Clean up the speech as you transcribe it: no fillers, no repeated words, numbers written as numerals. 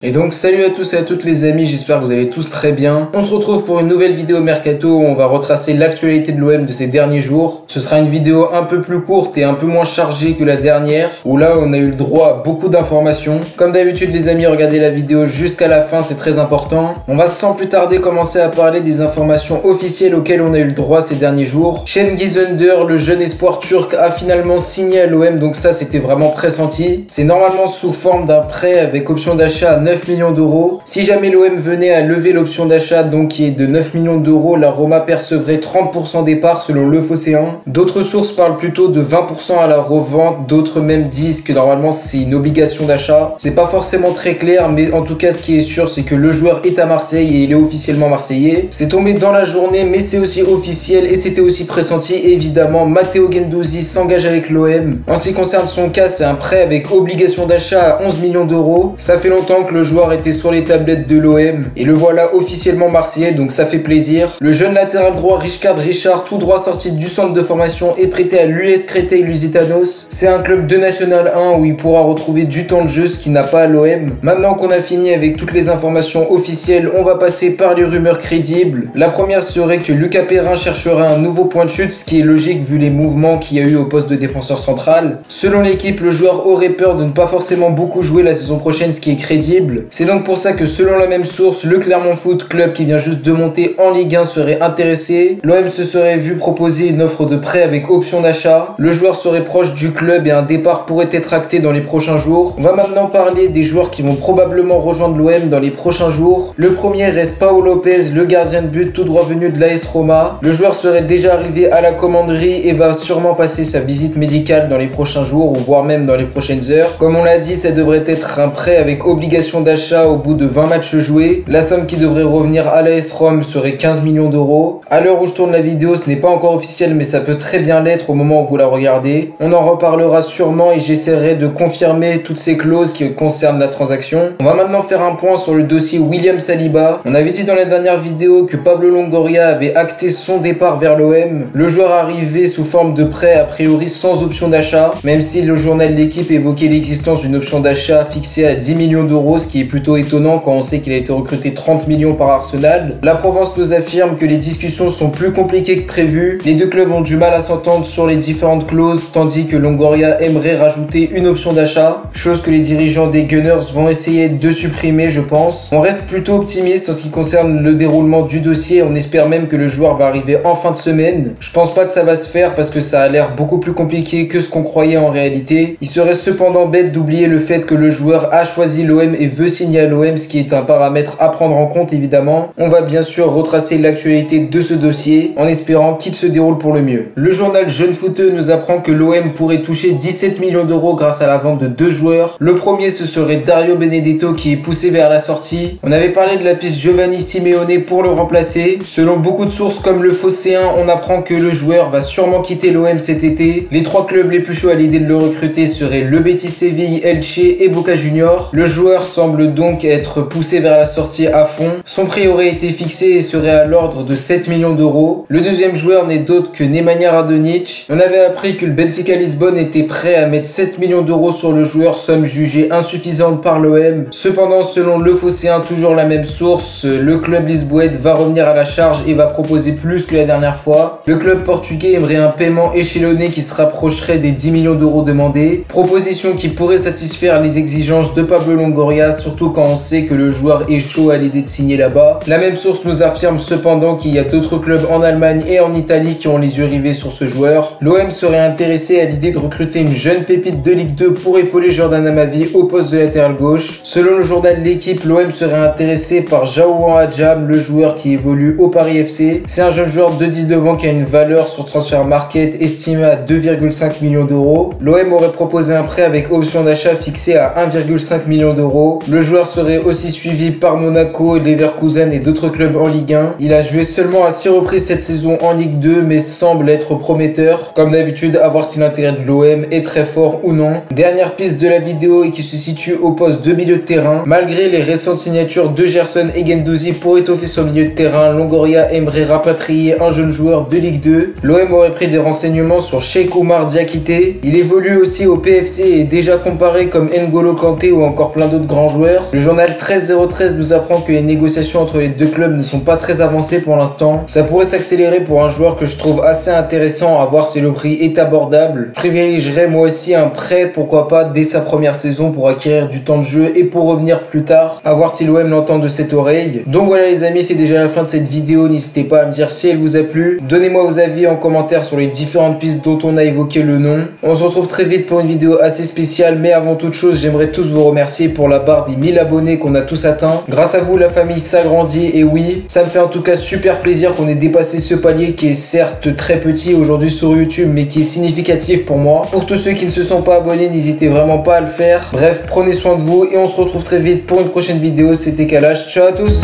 Et donc salut à tous et à toutes les amis, j'espère que vous allez tous très bien. On se retrouve pour une nouvelle vidéo Mercato où on va retracer l'actualité de l'OM de ces derniers jours. Ce sera une vidéo un peu plus courte et un peu moins chargée que la dernière, où là on a eu le droit à beaucoup d'informations. Comme d'habitude les amis, regardez la vidéo jusqu'à la fin, c'est très important. On va sans plus tarder commencer à parler des informations officielles auxquelles on a eu le droit ces derniers jours. Cengiz Ünder, le jeune espoir turc, a finalement signé à l'OM, donc ça c'était vraiment pressenti. C'est normalement sous forme d'un prêt avec option d'achat à 9 millions d'euros. Si jamais l'OM venait à lever l'option d'achat, donc qui est de 9 millions d'euros, la Roma percevrait 30% des parts selon le Phocéen. D'autres sources parlent plutôt de 20% à la revente, d'autres même disent que normalement c'est une obligation d'achat. C'est pas forcément très clair, mais en tout cas ce qui est sûr c'est que le joueur est à Marseille et il est officiellement marseillais. C'est tombé dans la journée, mais c'est aussi officiel et c'était aussi pressenti évidemment. Matteo Guendouzi s'engage avec l'OM. En ce qui concerne son cas, c'est un prêt avec obligation d'achat à 11 millions d'euros. Ça fait longtemps que le joueur était sur les tablettes de l'OM et le voilà officiellement marseillais, donc ça fait plaisir. Le jeune latéral droit Rijkaard Richard, tout droit sorti du centre de formation, est prêté à l'US Créteil Lusitanos. C'est un club de National 1 où il pourra retrouver du temps de jeu, ce qu'il n'a pas à l'OM. Maintenant qu'on a fini avec toutes les informations officielles, on va passer par les rumeurs crédibles. La première serait que Lucas Perrin chercherait un nouveau point de chute, ce qui est logique vu les mouvements qu'il y a eu au poste de défenseur central. Selon l'équipe, le joueur aurait peur de ne pas forcément beaucoup jouer la saison prochaine, ce qui est crédible. C'est donc pour ça que selon la même source, le Clermont Foot, club qui vient juste de monter en Ligue 1, serait intéressé. L'OM se serait vu proposer une offre de prêt avec option d'achat. Le joueur serait proche du club et un départ pourrait être acté dans les prochains jours. On va maintenant parler des joueurs qui vont probablement rejoindre l'OM dans les prochains jours. Le premier reste Pau Lopez, le gardien de but tout droit venu de l'AS Roma. Le joueur serait déjà arrivé à la commanderie et va sûrement passer sa visite médicale dans les prochains jours ou voire même dans les prochaines heures. Comme on l'a dit, ça devrait être un prêt avec obligation d'achat au bout de 20 matchs joués. La somme qui devrait revenir à l'AS Rome serait 15 millions d'euros. À l'heure où je tourne la vidéo, ce n'est pas encore officiel, mais ça peut très bien l'être au moment où vous la regardez. On en reparlera sûrement et j'essaierai de confirmer toutes ces clauses qui concernent la transaction. On va maintenant faire un point sur le dossier William Saliba. On avait dit dans la dernière vidéo que Pablo Longoria avait acté son départ vers l'OM. Le joueur arrivait sous forme de prêt, a priori sans option d'achat, même si le journal L'Équipe évoquait l'existence d'une option d'achat fixée à 10 millions d'euros, ce qui est plutôt étonnant quand on sait qu'il a été recruté 30 millions par Arsenal. La Provence nous affirme que les discussions sont plus compliquées que prévu. Les deux clubs ont du mal à s'entendre sur les différentes clauses, tandis que Longoria aimerait rajouter une option d'achat, chose que les dirigeants des Gunners vont essayer de supprimer, je pense. On reste plutôt optimiste en ce qui concerne le déroulement du dossier, on espère même que le joueur va arriver en fin de semaine. Je pense pas que ça va se faire parce que ça a l'air beaucoup plus compliqué que ce qu'on croyait en réalité. Il serait cependant bête d'oublier le fait que le joueur a choisi l'OM et veut signer à l'OM, ce qui est un paramètre à prendre en compte évidemment. On va bien sûr retracer l'actualité de ce dossier en espérant qu'il se déroule pour le mieux. Le journal Jeune Footeux nous apprend que l'OM pourrait toucher 17 millions d'euros grâce à la vente de deux joueurs. Le premier ce serait Dario Benedetto qui est poussé vers la sortie. On avait parlé de la piste Giovanni Simeone pour le remplacer. Selon beaucoup de sources comme le Phocéen, on apprend que le joueur va sûrement quitter l'OM cet été. Les trois clubs les plus chauds à l'idée de le recruter seraient le Betis Séville, Elche et Boca Juniors. Le joueur semble donc être poussé vers la sortie à fond. Son prix aurait été fixé et serait à l'ordre de 7 millions d'euros. Le deuxième joueur n'est d'autre que Nemanja Radonjic. On avait appris que le Benfica Lisbonne était prêt à mettre 7 millions d'euros sur le joueur, somme jugée insuffisante par l'OM. Cependant, selon le Phocéen, toujours la même source, le club lisboète va revenir à la charge et va proposer plus que la dernière fois. Le club portugais aimerait un paiement échelonné qui se rapprocherait des 10 millions d'euros demandés. Proposition qui pourrait satisfaire les exigences de Pablo Longoria, surtout quand on sait que le joueur est chaud à l'idée de signer là-bas. La même source nous affirme cependant qu'il y a d'autres clubs en Allemagne et en Italie qui ont les yeux rivés sur ce joueur. L'OM serait intéressé à l'idée de recruter une jeune pépite de Ligue 2 pour épauler Jordan Amavi au poste de latéral gauche. Selon le journal L'Équipe, l'OM serait intéressé par Jaouan Hadjam, le joueur qui évolue au Paris FC. C'est un jeune joueur de 19 ans qui a une valeur sur Transfer Market estimée à 2,5 millions d'euros. L'OM aurait proposé un prêt avec option d'achat fixé à 1,5 million d'euros. Le joueur serait aussi suivi par Monaco, Leverkusen et d'autres clubs en Ligue 1. Il a joué seulement à 6 reprises cette saison en Ligue 2 mais semble être prometteur. Comme d'habitude, à voir si l'intérêt de l'OM est très fort ou non. Dernière piste de la vidéo et qui se situe au poste de milieu de terrain. Malgré les récentes signatures de Gerson et Guendouzi pour étoffer son milieu de terrain, Longoria aimerait rapatrier un jeune joueur de Ligue 2. L'OM aurait pris des renseignements sur Cheikh Oumar Diakité. Il évolue aussi au PFC et est déjà comparé comme N'Golo Kanté ou encore plein d'autres grands différents joueurs. Le journal 13-013 nous apprend que les négociations entre les deux clubs ne sont pas très avancées pour l'instant. Ça pourrait s'accélérer pour un joueur que je trouve assez intéressant, à voir si le prix est abordable. Je privilégierais moi aussi un prêt, pourquoi pas dès sa première saison pour acquérir du temps de jeu et pour revenir plus tard, à voir si l'OM l'entend de cette oreille. Donc voilà les amis, c'est déjà la fin de cette vidéo. N'hésitez pas à me dire si elle vous a plu. Donnez-moi vos avis en commentaire sur les différentes pistes dont on a évoqué le nom. On se retrouve très vite pour une vidéo assez spéciale, mais avant toute chose, j'aimerais tous vous remercier pour la barre des 1000 abonnés qu'on a tous atteint. Grâce à vous, la famille s'agrandit et oui, ça me fait en tout cas super plaisir qu'on ait dépassé ce palier qui est certes très petit aujourd'hui sur YouTube, mais qui est significatif pour moi. Pour tous ceux qui ne se sont pas abonnés, n'hésitez vraiment pas à le faire. Bref, prenez soin de vous et on se retrouve très vite pour une prochaine vidéo. C'était Kalash, ciao à tous.